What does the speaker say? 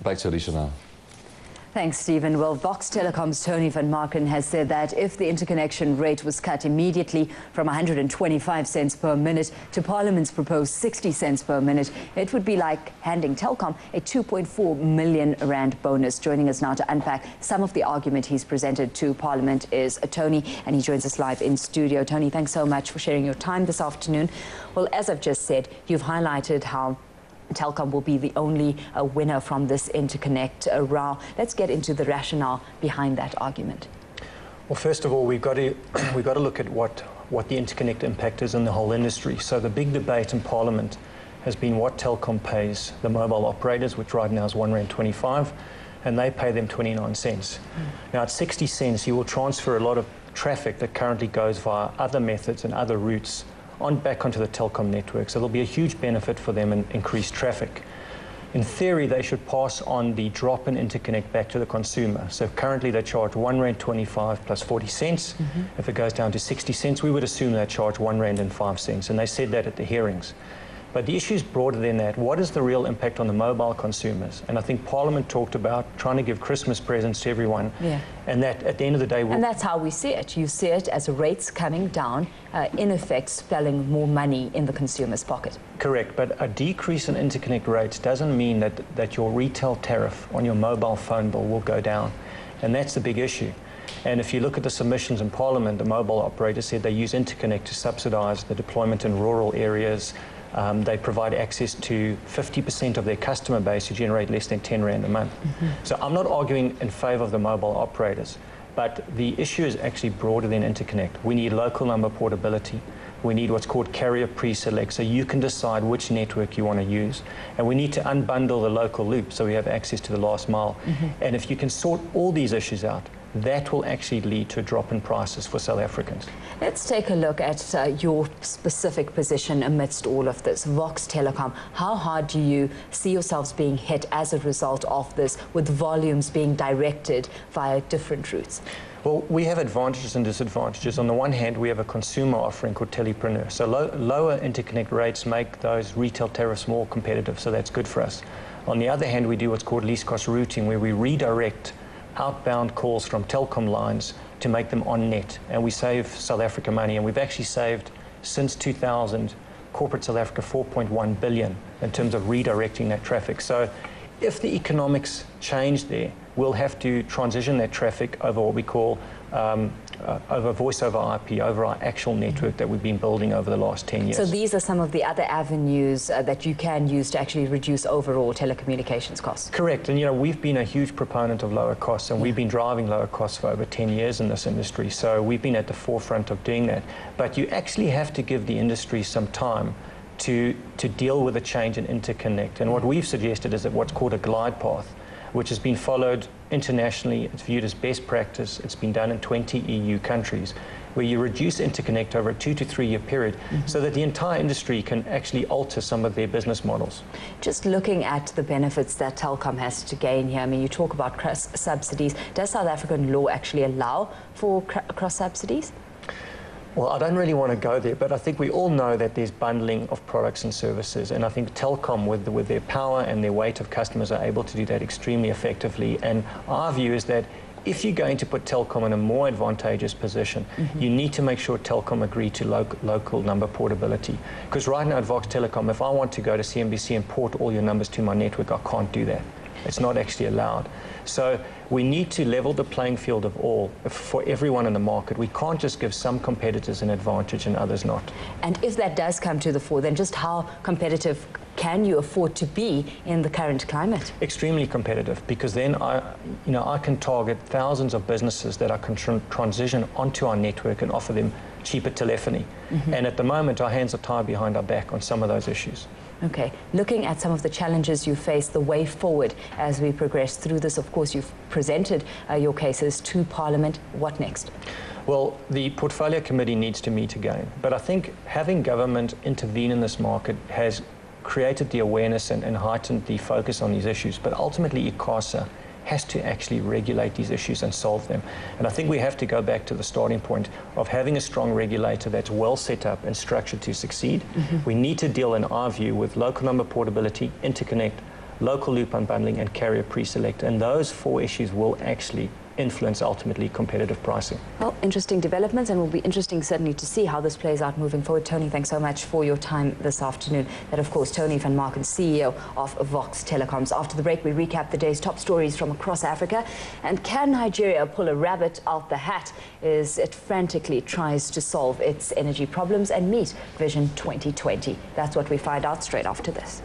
Back to Alicia now. Thanks, Stephen. Well, Vox Telecoms' Tony van Marken has said that if the interconnection rate was cut immediately from 125 cents per minute to Parliament's proposed 60 cents per minute, it would be like handing Telkom a 2.4 million rand bonus. Joining us now to unpack some of the argument he's presented to Parliament is Tony, and he joins us live in studio. Tony, thanks so much for sharing your time this afternoon. Well, as I've just said, you've highlighted how Telkom will be the only winner from this interconnect row. Let's get into the rationale behind that argument. Well, first of all, we've got to look at what the interconnect impact is in the whole industry. So the big debate in Parliament has been what Telkom pays the mobile operators, which right now is £1.25, and they pay them 29 cents. Now, at 60 cents, you will transfer a lot of traffic that currently goes via other methods and other routes back onto the Telkom network. So there'll be a huge benefit for them in increased traffic. In theory, they should pass on the drop in interconnect back to the consumer. So currently they charge £1.25 plus 40 cents. If it goes down to 60 cents, we would assume they charge £1.05. And they said that at the hearings. But the issue is broader than that. What is the real impact on the mobile consumers? And I think Parliament talked about trying to give Christmas presents to everyone. Yeah. And that, at the end of the day... And that's how we see it. You see it as rates coming down, in effect spelling more money in the consumer's pocket. Correct. But a decrease in interconnect rates doesn't mean that your retail tariff on your mobile phone bill will go down. And that's the big issue. And if you look at the submissions in Parliament, the mobile operators said they use interconnect to subsidise the deployment in rural areas. They provide access to 50% of their customer base who generate less than 10 Rand a month. So I'm not arguing in favour of the mobile operators, but the issue is actually broader than interconnect. We need local number portability. We need what's called carrier pre-select, so you can decide which network you want to use. And we need to unbundle the local loop so we have access to the last mile. And if you can sort all these issues out, that will actually lead to a drop in prices for South Africans. Let's take a look at your specific position amidst all of this. Vox Telecom, how hard do you see yourselves being hit as a result of this, with volumes being directed via different routes? Well, we have advantages and disadvantages. On the one hand, we have a consumer offering called Telepreneur. So lower interconnect rates make those retail tariffs more competitive, so that's good for us. On the other hand, we do what's called least cost routing, where we redirect outbound calls from Telkom lines to make them on net, and we save South Africa money. And we've actually saved, since 2000, corporate South Africa 4.1 billion in terms of redirecting that traffic. So if the economics change there, we'll have to transition that traffic over what we call over voice over IP, over our actual network that we've been building over the last 10 years. So these are some of the other avenues that you can use to actually reduce overall telecommunications costs. Correct. And, you know, we've been a huge proponent of lower costs, and we've been driving lower costs for over 10 years in this industry. So we've been at the forefront of doing that. But you actually have to give the industry some time to deal with a change in interconnect. And what we've suggested is that what's called a glide path, which has been followed internationally. It's viewed as best practice. It's been done in 20 EU countries, where you reduce interconnect over a 2 to 3 year period so that the entire industry can actually alter some of their business models. Just looking at the benefits that Telkom has to gain here, I mean, you talk about cross-subsidies. Does South African law actually allow for cross-subsidies? Well, I don't really want to go there, but I think we all know that there's bundling of products and services, and I think Telkom, with their power and their weight of customers, are able to do that extremely effectively. And our view is that if you're going to put Telkom in a more advantageous position, you need to make sure Telkom agree to local number portability. Because right now at Vox Telecom, if I want to go to CNBC and port all your numbers to my network, I can't do that. It's not actually allowed. So we need to level the playing field of all for everyone in the market. We can't just give some competitors an advantage and others not. And if that does come to the fore, then just how competitive can you afford to be in the current climate? Extremely competitive, because then I can target thousands of businesses that I can transition onto our network and offer them cheaper telephony. And at the moment, our hands are tied behind our back on some of those issues. Okay, looking at some of the challenges you face, the way forward as we progress through this, of course, you've presented your cases to Parliament. What next? Well, the Portfolio Committee needs to meet again, but I think having government intervene in this market has created the awareness and heightened the focus on these issues, but ultimately ICASA has to actually regulate these issues and solve them. And I think we have to go back to the starting point of having a strong regulator that's well set up and structured to succeed. We need to deal, in our view, with local number portability, interconnect, local loop unbundling, and carrier pre-select. And those 4 issues will actually influence ultimately competitive pricing. Well, interesting developments, and will be interesting certainly to see how this plays out moving forward. Tony, thanks so much for your time this afternoon. That, of course, Tony van Marken, CEO of Vox Telecoms. After the break, we recap the day's top stories from across Africa. And can Nigeria pull a rabbit out the hat as it frantically tries to solve its energy problems and meet Vision 2020? That's what we find out straight after this.